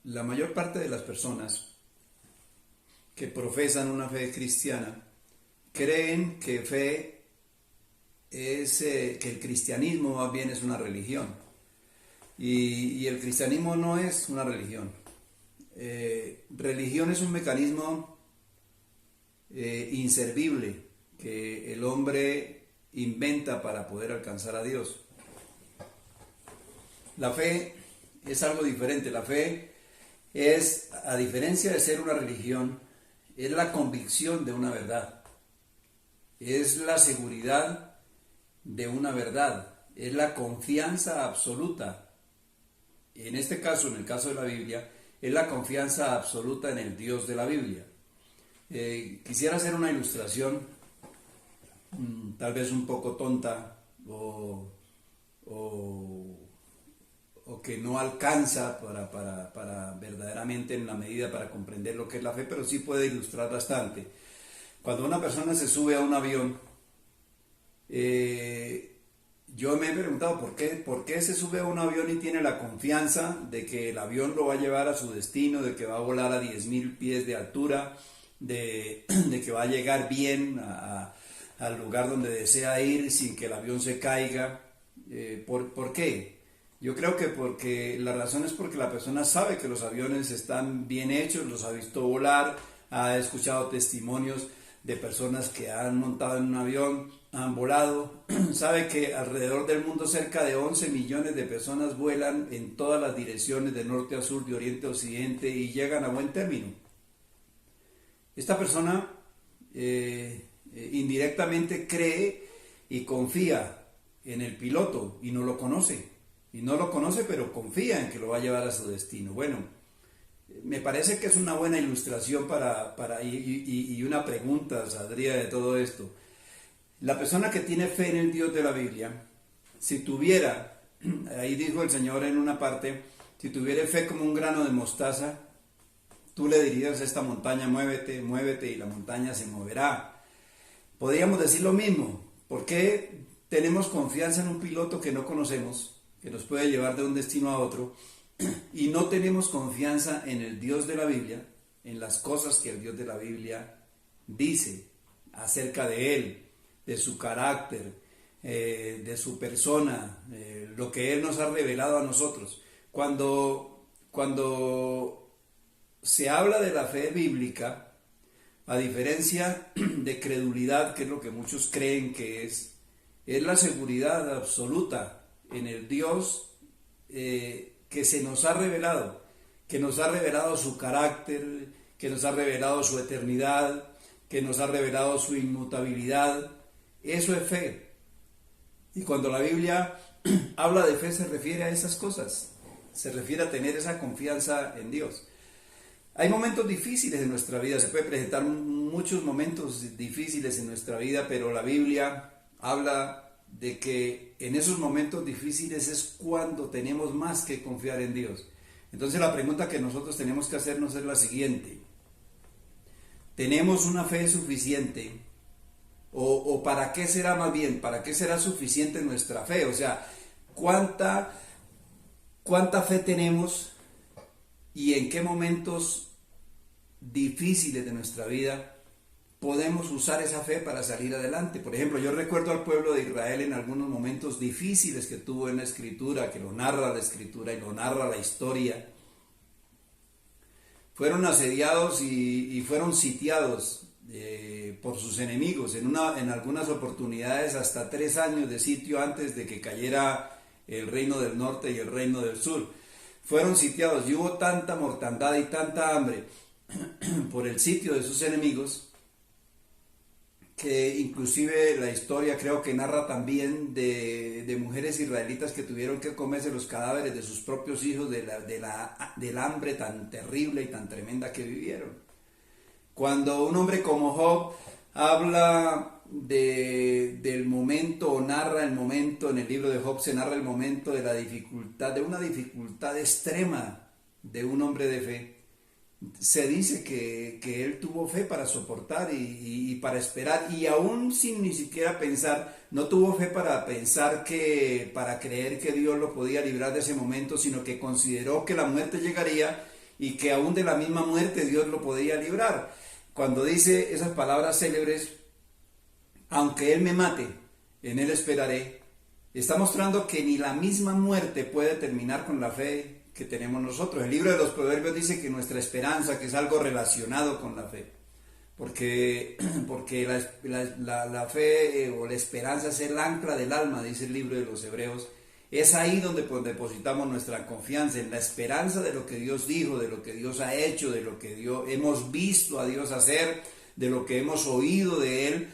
La mayor parte de las personas que profesan una fe cristiana creen que fe es que el cristianismo más bien es una religión y el cristianismo no es una religión. Religión es un mecanismo inservible que el hombre inventa para poder alcanzar a Dios. La fe es algo diferente. La fe es, a diferencia de ser una religión, es la convicción de una verdad, es la seguridad de una verdad, es la confianza absoluta. En este caso, en el caso de la Biblia, es la confianza absoluta en el Dios de la Biblia. Quisiera hacer una ilustración, tal vez un poco tonta o que no alcanza para verdaderamente en la medida para comprender lo que es la fe, pero sí puede ilustrar bastante. Cuando una persona se sube a un avión, yo me he preguntado por qué se sube a un avión y tiene la confianza de que el avión lo va a llevar a su destino, de que va a volar a 10.000 pies de altura, de que va a llegar bien al lugar donde desea ir sin que el avión se caiga. ¿Por qué? Yo creo que porque la razón es porque la persona sabe que los aviones están bien hechos, los ha visto volar, ha escuchado testimonios de personas que han montado en un avión, han volado, sabe que alrededor del mundo cerca de 11 millones de personas vuelan en todas las direcciones, de norte a sur, de oriente a occidente, y llegan a buen término. Esta persona indirectamente cree y confía en el piloto y no lo conoce. Y no lo conoce, pero confía en que lo va a llevar a su destino. Bueno, me parece que es una buena ilustración y una pregunta saldría de todo esto. La persona que tiene fe en el Dios de la Biblia, si tuviera, ahí dijo el Señor en una parte, si tuviera fe como un grano de mostaza, tú le dirías a esta montaña, muévete, muévete, y la montaña se moverá. Podríamos decir lo mismo. ¿Por qué tenemos confianza en un piloto que no conocemos, que nos puede llevar de un destino a otro, y no tenemos confianza en el Dios de la Biblia, en las cosas que el Dios de la Biblia dice acerca de Él, de su carácter, de su persona, lo que Él nos ha revelado a nosotros? Cuando se habla de la fe bíblica, a diferencia de credulidad, que es lo que muchos creen que es la seguridad absoluta en el Dios que se nos ha revelado, que nos ha revelado su carácter, que nos ha revelado su eternidad, que nos ha revelado su inmutabilidad. Eso es fe. Y cuando la Biblia habla de fe se refiere a esas cosas, se refiere a tener esa confianza en Dios. Hay momentos difíciles en nuestra vida, se puede presentar muchos momentos difíciles en nuestra vida, pero la Biblia habla de que en esos momentos difíciles es cuando tenemos más que confiar en Dios. Entonces la pregunta que nosotros tenemos que hacernos es la siguiente: ¿tenemos una fe suficiente? ¿O para qué será más bien? ¿Para qué será suficiente nuestra fe? O sea, ¿cuánta fe tenemos y en qué momentos difíciles de nuestra vida podemos usar esa fe para salir adelante? Por ejemplo, yo recuerdo al pueblo de Israel en algunos momentos difíciles que tuvo en la Escritura, que lo narra la Escritura y lo narra la historia. Fueron asediados y fueron sitiados por sus enemigos, en algunas oportunidades hasta 3 años de sitio antes de que cayera el reino del norte y el reino del sur. Fueron sitiados y hubo tanta mortandad y tanta hambre por el sitio de sus enemigos, que inclusive la historia creo que narra también de mujeres israelitas que tuvieron que comerse los cadáveres de sus propios hijos del hambre tan terrible y tan tremenda que vivieron. Cuando un hombre como Job habla del momento, o narra el momento, en el libro de Job se narra el momento de la dificultad, de una dificultad extrema de un hombre de fe, se dice que él tuvo fe para soportar y para esperar, y aún sin ni siquiera pensar, no tuvo fe para pensar para creer que Dios lo podía librar de ese momento, sino que consideró que la muerte llegaría y que aún de la misma muerte Dios lo podía librar. Cuando dice esas palabras célebres, aunque Él me mate, en Él esperaré, está mostrando que ni la misma muerte puede terminar con la fe que tenemos nosotros. El libro de los Proverbios dice que nuestra esperanza, que es algo relacionado con la fe, porque la fe o la esperanza es el ancla del alma, dice el libro de los Hebreos. Es ahí donde pues, depositamos nuestra confianza, en la esperanza de lo que Dios dijo, de lo que Dios ha hecho, de lo que hemos visto a Dios hacer, de lo que hemos oído de Él.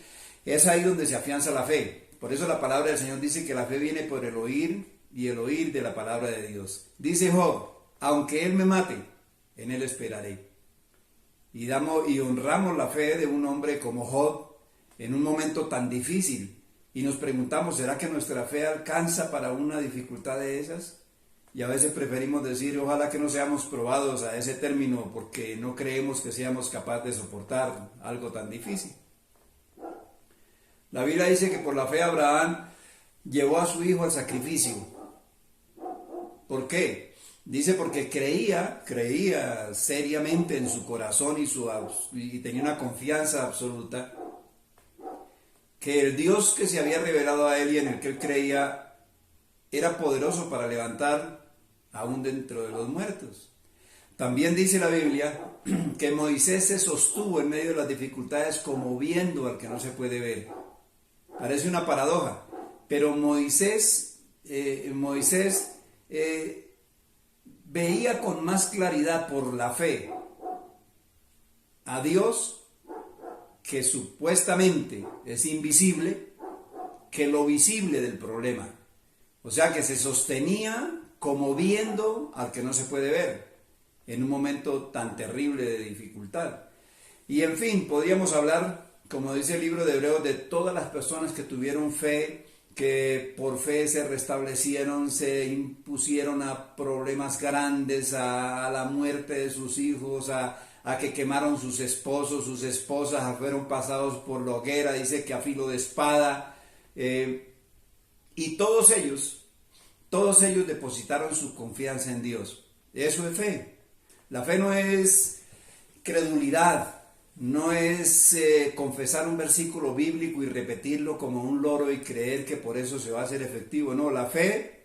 Es ahí donde se afianza la fe. Por eso la palabra del Señor dice que la fe viene por el oír y el oír de la palabra de Dios. Dice Job, aunque Él me mate, en Él esperaré. Y honramos la fe de un hombre como Job en un momento tan difícil. Y nos preguntamos, ¿será que nuestra fe alcanza para una dificultad de esas? Y a veces preferimos decir, ojalá que no seamos probados a ese término porque no creemos que seamos capaces de soportar algo tan difícil. La Biblia dice que por la fe Abraham llevó a su hijo al sacrificio. ¿Por qué? Dice porque creía seriamente en su corazón y tenía una confianza absoluta que el Dios que se había revelado a él y en el que él creía era poderoso para levantar aún dentro de los muertos. También dice la Biblia que Moisés se sostuvo en medio de las dificultades como viendo al que no se puede ver. Parece una paradoja, pero Moisés veía con más claridad por la fe a Dios, que supuestamente es invisible, que lo visible del problema. O sea que se sostenía como viendo al que no se puede ver en un momento tan terrible de dificultad. Y en fin, podríamos hablar, como dice el libro de Hebreos, de todas las personas que tuvieron fe, que por fe se restablecieron, se impusieron a problemas grandes, a la muerte de sus hijos, a que quemaron sus esposos, sus esposas, fueron pasados por la hoguera, dice que a filo de espada, y todos ellos depositaron su confianza en Dios. Eso es fe. La fe no es credulidad, no es confesar un versículo bíblico y repetirlo como un loro y creer que por eso se va a hacer efectivo. No, la fe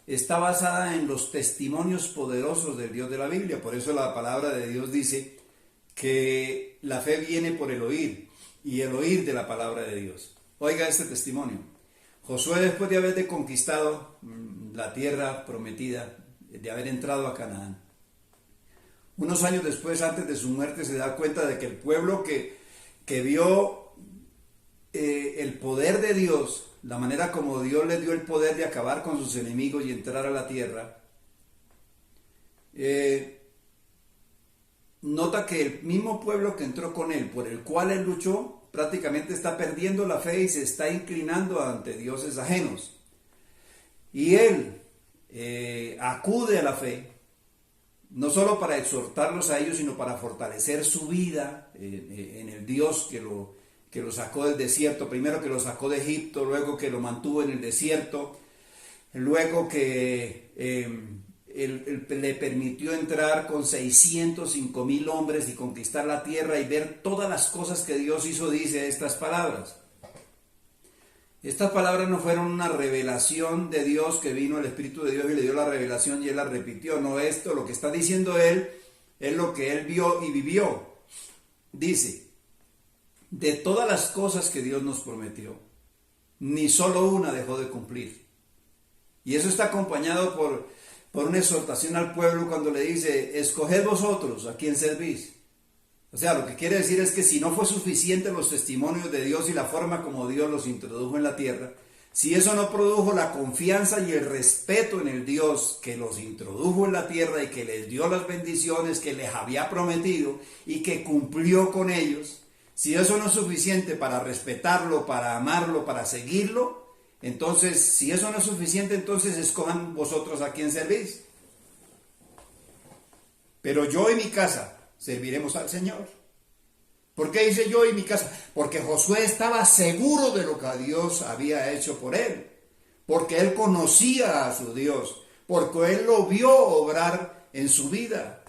está basada en los testimonios poderosos del Dios de la Biblia. Por eso la palabra de Dios dice que la fe viene por el oír y el oír de la palabra de Dios. Oiga este testimonio. Josué, después de haber conquistado la tierra prometida, de haber entrado a Canaán, unos años después, antes de su muerte, se da cuenta de que el pueblo que vio el poder de Dios, la manera como Dios le dio el poder de acabar con sus enemigos y entrar a la tierra, nota que el mismo pueblo que entró con él, por el cual él luchó, prácticamente está perdiendo la fe y se está inclinando ante dioses ajenos. Y él acude a la fe, no solo para exhortarlos a ellos, sino para fortalecer su vida en el Dios que lo sacó del desierto, primero que lo sacó de Egipto, luego que lo mantuvo en el desierto, luego que él le permitió entrar con 605,000 hombres y conquistar la tierra y ver todas las cosas que Dios hizo. Dice estas palabras. Estas palabras no fueron una revelación de Dios, que vino el Espíritu de Dios y le dio la revelación y él la repitió. No, esto, lo que está diciendo él, es lo que él vio y vivió. Dice, de todas las cosas que Dios nos prometió, ni solo una dejó de cumplir. Y eso está acompañado por una exhortación al pueblo cuando le dice, escoged vosotros a quién servís. O sea, lo que quiere decir es que si no fue suficiente los testimonios de Dios y la forma como Dios los introdujo en la tierra, si eso no produjo la confianza y el respeto en el Dios que los introdujo en la tierra y que les dio las bendiciones que les había prometido y que cumplió con ellos, si eso no es suficiente para respetarlo, para amarlo, para seguirlo, entonces, si eso no es suficiente, entonces escojan vosotros a quién servís. Pero yo y mi casa serviremos al Señor. ¿Por qué dice yo y mi casa? Porque Josué estaba seguro de lo que Dios había hecho por él. Porque él conocía a su Dios. Porque él lo vio obrar en su vida.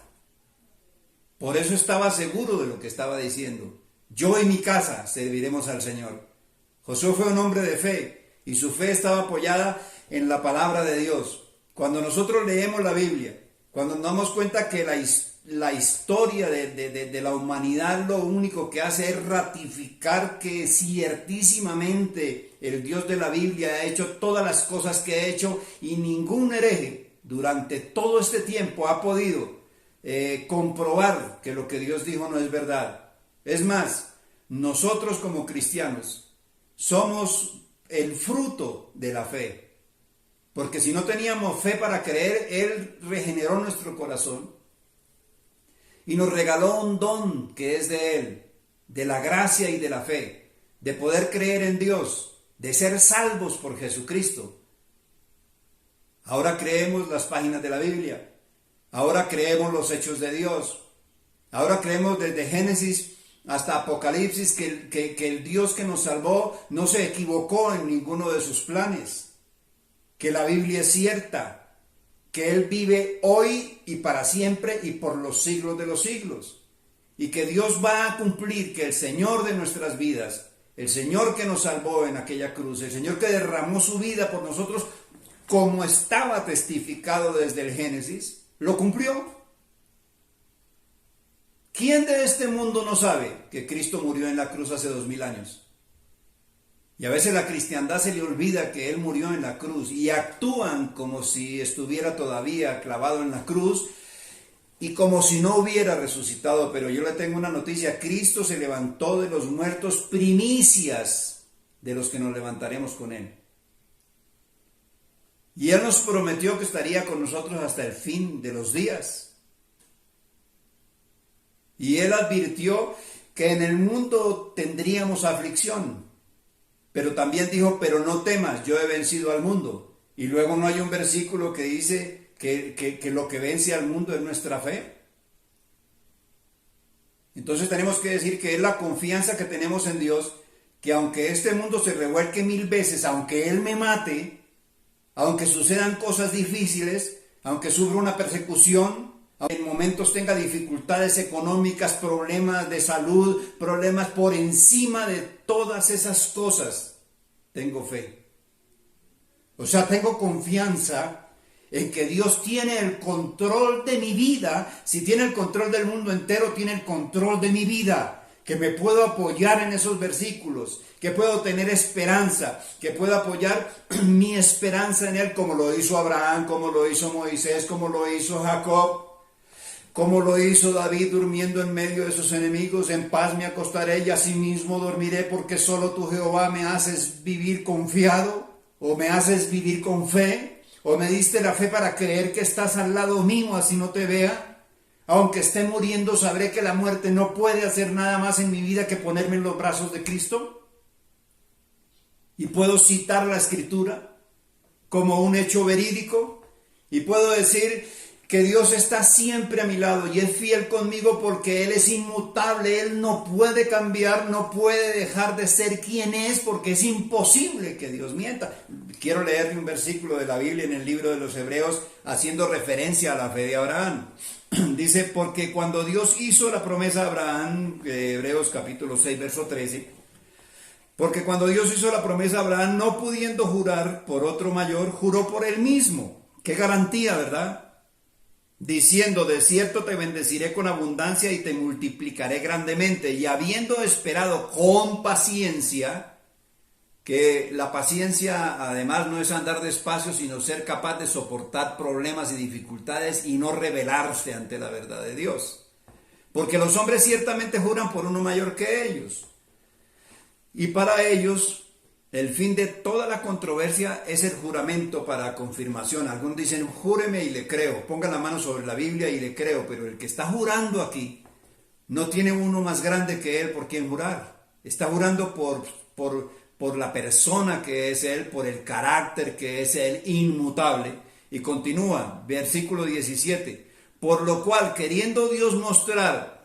Por eso estaba seguro de lo que estaba diciendo. Yo y mi casa serviremos al Señor. Josué fue un hombre de fe y su fe estaba apoyada en la palabra de Dios. Cuando nosotros leemos la Biblia, cuando nos damos cuenta que la historia de la humanidad lo único que hace es ratificar que ciertísimamente el Dios de la Biblia ha hecho todas las cosas que ha hecho y ningún hereje durante todo este tiempo ha podido comprobar que lo que Dios dijo no es verdad. Es más, nosotros como cristianos somos el fruto de la fe, porque si no teníamos fe para creer, Él regeneró nuestro corazón y nos regaló un don que es de Él, de la gracia y de la fe, de poder creer en Dios, de ser salvos por Jesucristo. Ahora creemos las páginas de la Biblia, ahora creemos los hechos de Dios, ahora creemos desde Génesis hasta Apocalipsis que el Dios que nos salvó no se equivocó en ninguno de sus planes, que la Biblia es cierta, que Él vive hoy y para siempre y por los siglos de los siglos, y que Dios va a cumplir, que el Señor de nuestras vidas, el Señor que nos salvó en aquella cruz, el Señor que derramó su vida por nosotros, como estaba testificado desde el Génesis, lo cumplió. ¿Quién de este mundo no sabe que Cristo murió en la cruz hace 2000 años? Y a veces la cristiandad se le olvida que Él murió en la cruz y actúan como si estuviera todavía clavado en la cruz y como si no hubiera resucitado. Pero yo le tengo una noticia: Cristo se levantó de los muertos, primicias de los que nos levantaremos con Él. Y Él nos prometió que estaría con nosotros hasta el fin de los días. Y Él advirtió que en el mundo tendríamos aflicción, pero también dijo, pero no temas, yo he vencido al mundo. Y luego no hay un versículo que dice que lo que vence al mundo es nuestra fe. Entonces tenemos que decir que es la confianza que tenemos en Dios, que aunque este mundo se revuelque 1000 veces, aunque Él me mate, aunque sucedan cosas difíciles, aunque sufra una persecución, aunque en momentos tenga dificultades económicas, problemas de salud, problemas por encima de todas esas cosas, tengo fe. O sea, tengo confianza en que Dios tiene el control de mi vida. Si tiene el control del mundo entero, tiene el control de mi vida. Que me puedo apoyar en esos versículos, que puedo tener esperanza, que puedo apoyar mi esperanza en Él, como lo hizo Abraham, como lo hizo Moisés, como lo hizo Jacob, como lo hizo David durmiendo en medio de sus enemigos. En paz me acostaré y asimismo dormiré, porque solo tú, Jehová, me haces vivir confiado, o me haces vivir con fe, o me diste la fe para creer que estás al lado mío, así no te vea. Aunque esté muriendo, sabré que la muerte no puede hacer nada más en mi vida que ponerme en los brazos de Cristo. Y puedo citar la Escritura como un hecho verídico, y puedo decir que Dios está siempre a mi lado y es fiel conmigo, porque Él es inmutable. Él no puede cambiar, no puede dejar de ser quien es, porque es imposible que Dios mienta. Quiero leerle un versículo de la Biblia en el libro de los Hebreos, haciendo referencia a la fe de Abraham. Dice, porque cuando Dios hizo la promesa a Abraham, Hebreos capítulo 6, verso 13, porque cuando Dios hizo la promesa a Abraham, no pudiendo jurar por otro mayor, juró por él mismo. Qué garantía, ¿verdad? Diciendo, de cierto te bendeciré con abundancia y te multiplicaré grandemente. Y habiendo esperado con paciencia, que la paciencia además no es andar despacio, sino ser capaz de soportar problemas y dificultades y no rebelarse ante la verdad de Dios. Porque los hombres ciertamente juran por uno mayor que ellos. Y para ellos, el fin de toda la controversia es el juramento para confirmación. Algunos dicen, júreme y le creo. Pongan la mano sobre la Biblia y le creo. Pero el que está jurando aquí no tiene uno más grande que él por quien jurar. Está jurando por la persona que es Él, por el carácter que es Él, inmutable. Y continúa, versículo 17. Por lo cual, queriendo Dios mostrar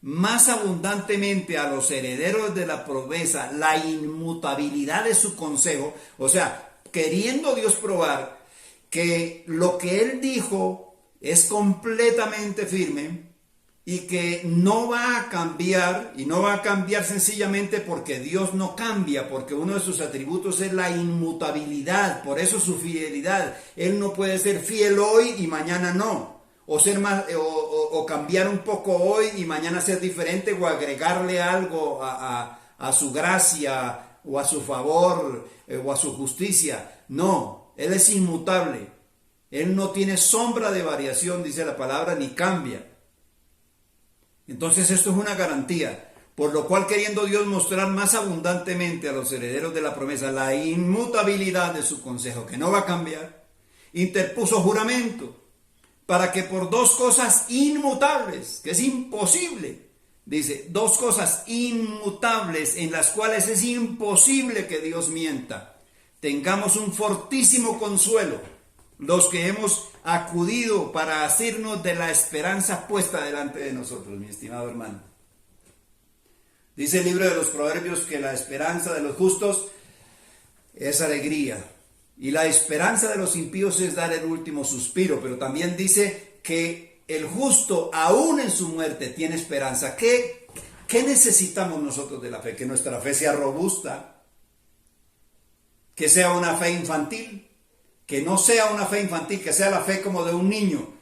más abundantemente a los herederos de la promesa la inmutabilidad de su consejo, o sea, queriendo Dios probar que lo que Él dijo es completamente firme y que no va a cambiar, y no va a cambiar sencillamente porque Dios no cambia, porque uno de sus atributos es la inmutabilidad, por eso su fidelidad. Él no puede ser fiel hoy y mañana no, o ser más, o cambiar un poco hoy y mañana ser diferente, o agregarle algo a su gracia, o a su favor, o a su justicia. No, Él es inmutable. Él no tiene sombra de variación, dice la palabra, ni cambia. Entonces esto es una garantía, por lo cual, queriendo Dios mostrar más abundantemente a los herederos de la promesa la inmutabilidad de su consejo, que no va a cambiar, interpuso juramento, para que por dos cosas inmutables, que es imposible, dice, dos cosas inmutables en las cuales es imposible que Dios mienta, tengamos un fortísimo consuelo, los que hemos acudido para asirnos de la esperanza puesta delante de nosotros, mi estimado hermano. Dice el libro de los Proverbios que la esperanza de los justos es alegría, y la esperanza de los impíos es dar el último suspiro, pero también dice que el justo, aún en su muerte, tiene esperanza. ¿Qué necesitamos nosotros de la fe? Que nuestra fe sea robusta, que sea una fe infantil, que no sea una fe infantil, que sea la fe como de un niño.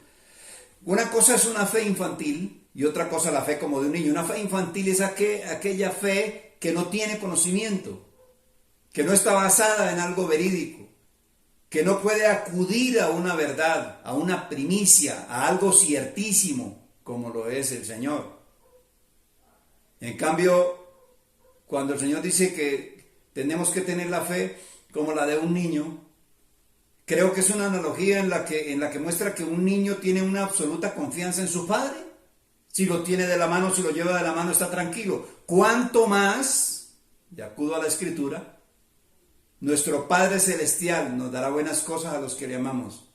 Una cosa es una fe infantil y otra cosa la fe como de un niño. Una fe infantil es aquella fe que no tiene conocimiento, que no está basada en algo verídico, que no puede acudir a una verdad, a una primicia, a algo ciertísimo, como lo es el Señor. En cambio, cuando el Señor dice que tenemos que tener la fe como la de un niño, creo que es una analogía en la que muestra que un niño tiene una absoluta confianza en su padre. Si lo tiene de la mano, si lo lleva de la mano, está tranquilo. ¿Cuánto más, y acudo a la Escritura, nuestro Padre Celestial nos dará buenas cosas a los que le amamos?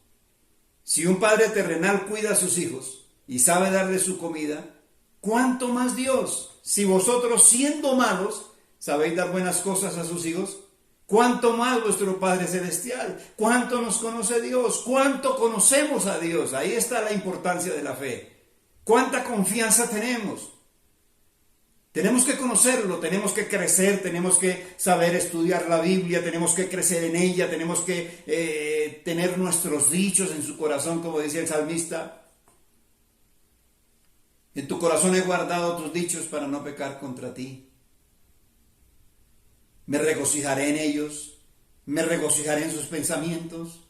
Si un padre terrenal cuida a sus hijos y sabe darle su comida, ¿cuánto más Dios? Si vosotros, siendo malos, sabéis dar buenas cosas a sus hijos, ¿cuánto más vuestro Padre Celestial? ¿Cuánto nos conoce Dios? ¿Cuánto conocemos a Dios? Ahí está la importancia de la fe. ¿Cuánta confianza tenemos? Tenemos que conocerlo, tenemos que crecer, tenemos que saber estudiar la Biblia, tenemos que crecer en ella, tenemos que tener nuestros dichos en su corazón, como decía el salmista. En tu corazón he guardado tus dichos para no pecar contra ti. Me regocijaré en ellos, me regocijaré en sus pensamientos,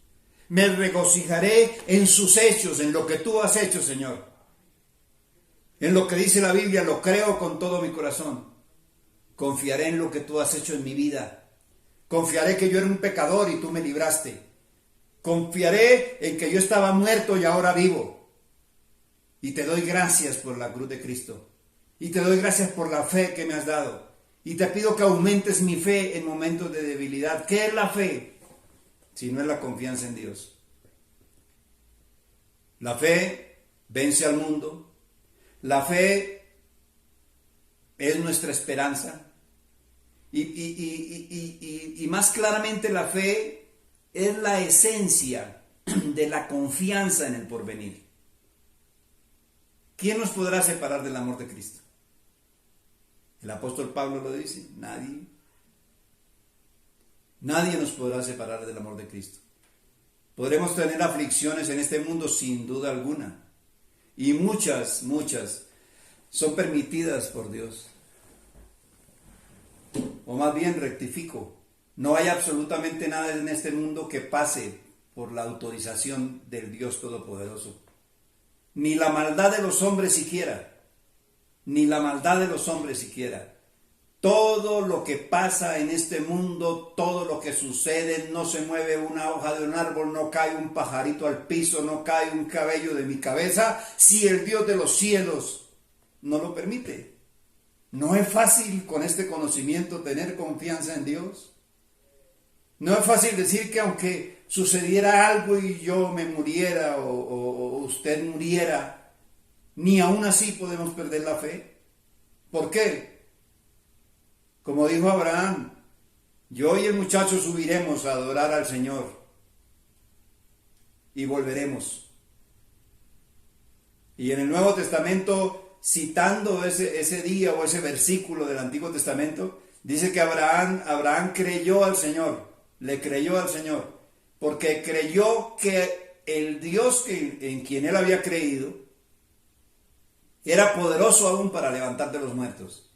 me regocijaré en sus hechos, en lo que tú has hecho, Señor. En lo que dice la Biblia lo creo con todo mi corazón. Confiaré en lo que tú has hecho en mi vida. Confiaré que yo era un pecador y tú me libraste. Confiaré en que yo estaba muerto y ahora vivo. Y te doy gracias por la cruz de Cristo. Y te doy gracias por la fe que me has dado. Y te pido que aumentes mi fe en momentos de debilidad. ¿Qué es la fe? Si no es la confianza en Dios. La fe vence al mundo. La fe es nuestra esperanza. Y más claramente la fe es la esencia de la confianza en el porvenir. ¿Quién nos podrá separar del amor de Cristo? El apóstol Pablo lo dice, nadie. Nadie nos podrá separar del amor de Cristo. Podremos tener aflicciones en este mundo sin duda alguna. Y muchas son permitidas por Dios. O más bien rectifico, no hay absolutamente nada en este mundo que pase por la autorización del Dios Todopoderoso. Ni la maldad de los hombres siquiera. Ni la maldad de los hombres siquiera. Todo lo que pasa en este mundo, todo lo que sucede, no se mueve una hoja de un árbol, no cae un pajarito al piso, no cae un cabello de mi cabeza, si el Dios de los cielos no lo permite. ¿No es fácil con este conocimiento tener confianza en Dios? No es fácil decir que aunque sucediera algo y yo me muriera o usted muriera, ni aún así podemos perder la fe. ¿Por qué? Como dijo Abraham, yo y el muchacho subiremos a adorar al Señor y volveremos. Y en el Nuevo Testamento, citando ese día o ese versículo del Antiguo Testamento, dice que Abraham creyó al Señor, le creyó al Señor, porque creyó que el Dios en quien él había creído era poderoso aún para levantar de los muertos.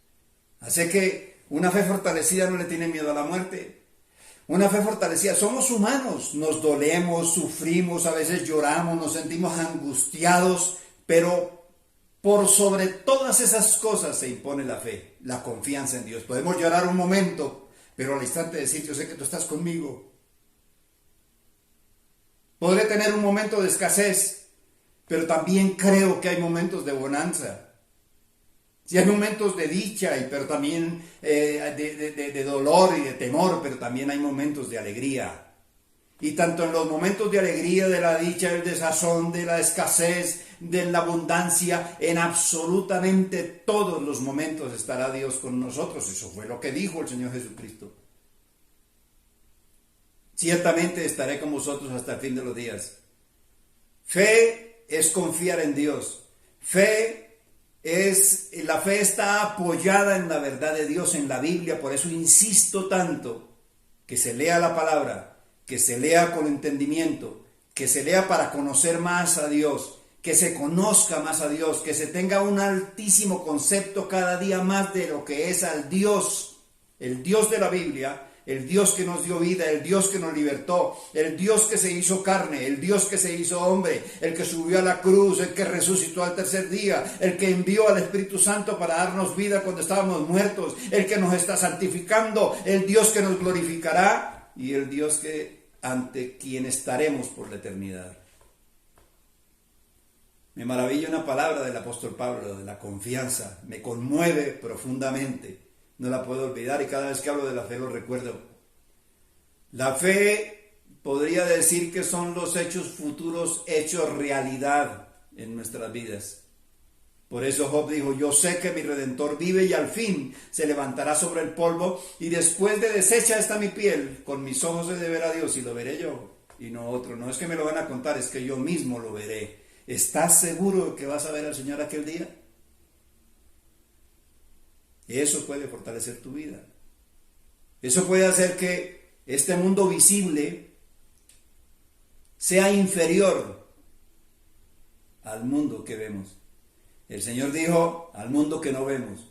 Así que una fe fortalecida no le tiene miedo a la muerte. Una fe fortalecida, somos humanos, nos dolemos, sufrimos, a veces lloramos, nos sentimos angustiados, pero por sobre todas esas cosas se impone la fe, la confianza en Dios. Podemos llorar un momento, pero al instante decir, yo sé que tú estás conmigo. Podré tener un momento de escasez, pero también creo que hay momentos de bonanza. Si hay momentos de dicha, pero también de dolor y de temor, pero también hay momentos de alegría. Y tanto en los momentos de alegría, de la dicha, del desazón, de la escasez, de la abundancia, en absolutamente todos los momentos estará Dios con nosotros. Eso fue lo que dijo el Señor Jesucristo. Ciertamente estaré con vosotros hasta el fin de los días. Fe es confiar en Dios. La fe está apoyada en la verdad de Dios, en la Biblia. Por eso insisto tanto que se lea la palabra, que se lea con entendimiento, que se lea para conocer más a Dios, que se conozca más a Dios, que se tenga un altísimo concepto cada día más de lo que es al Dios, el Dios de la Biblia, el Dios que nos dio vida, el Dios que nos libertó, el Dios que se hizo carne, el Dios que se hizo hombre, el que subió a la cruz, el que resucitó al tercer día, el que envió al Espíritu Santo para darnos vida cuando estábamos muertos, el que nos está santificando, el Dios que nos glorificará y el Dios ante quien estaremos por la eternidad. Me maravilla una palabra del apóstol Pablo, de la confianza, me conmueve profundamente. No la puedo olvidar y cada vez que hablo de la fe lo recuerdo. La fe podría decir que son los hechos futuros hechos realidad en nuestras vidas. Por eso Job dijo, yo sé que mi Redentor vive y al fin se levantará sobre el polvo y después de deshecha está mi piel, con mis ojos he de ver a Dios y lo veré yo y no otro. No es que me lo van a contar, es que yo mismo lo veré. ¿Estás seguro que vas a ver al Señor aquel día? Eso puede fortalecer tu vida. Eso puede hacer que este mundo visible sea inferior al mundo que vemos. El Señor dijo, al mundo que no vemos.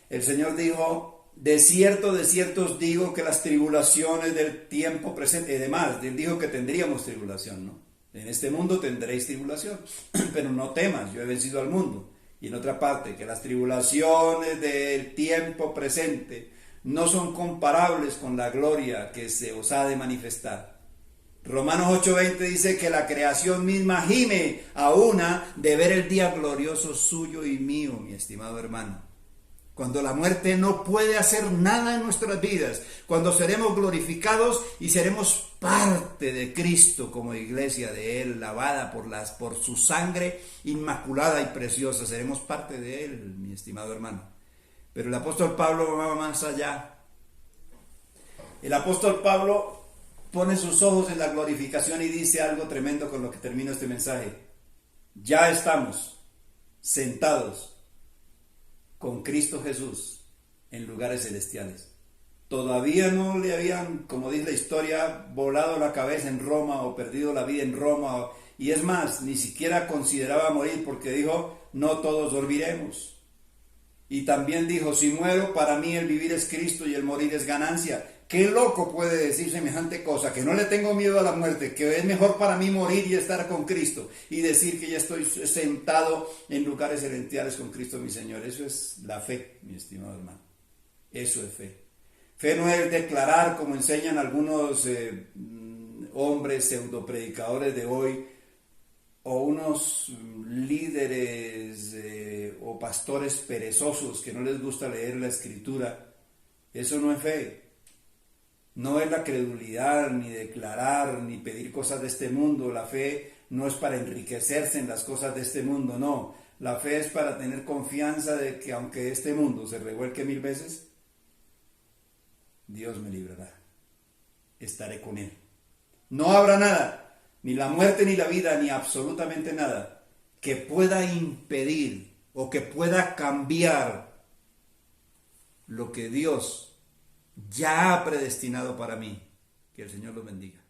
El Señor dijo, de cierto os digo que las tribulaciones del tiempo presente, y demás, Él dijo que tendríamos tribulación, ¿no? En este mundo tendréis tribulación, pero no temas, yo he vencido al mundo. Y en otra parte, que las tribulaciones del tiempo presente no son comparables con la gloria que se os ha de manifestar. Romanos 8:20 dice que la creación misma gime a una de ver el día glorioso suyo y mío, mi estimado hermano. Cuando la muerte no puede hacer nada en nuestras vidas, cuando seremos glorificados y seremos parte de Cristo como iglesia de Él, lavada por su sangre inmaculada y preciosa, seremos parte de Él, mi estimado hermano. Pero el apóstol Pablo va más allá. El apóstol Pablo pone sus ojos en la glorificación y dice algo tremendo con lo que termino este mensaje. Ya estamos sentados con Cristo Jesús en lugares celestiales. Todavía no le habían, como dice la historia, volado la cabeza en Roma o perdido la vida en Roma. Y es más, ni siquiera consideraba morir porque dijo, no todos dormiremos. Y también dijo, si muero, para mí el vivir es Cristo y el morir es ganancia. ¿Qué loco puede decir semejante cosa? Que no le tengo miedo a la muerte, que es mejor para mí morir y estar con Cristo y decir que ya estoy sentado en lugares celestiales con Cristo mi Señor. Eso es la fe, mi estimado hermano. Eso es fe. Fe no es declarar, como enseñan algunos hombres pseudopredicadores de hoy, o unos líderes o pastores perezosos que no les gusta leer la Escritura. Eso no es fe. No es la credulidad, ni declarar, ni pedir cosas de este mundo. La fe no es para enriquecerse en las cosas de este mundo, no. La fe es para tener confianza de que aunque este mundo se revuelque 1000 veces, Dios me librará. Estaré con Él. No habrá nada, ni la muerte, ni la vida, ni absolutamente nada que pueda impedir o que pueda cambiar lo que Dios ya ha predestinado para mí. Que el Señor los bendiga.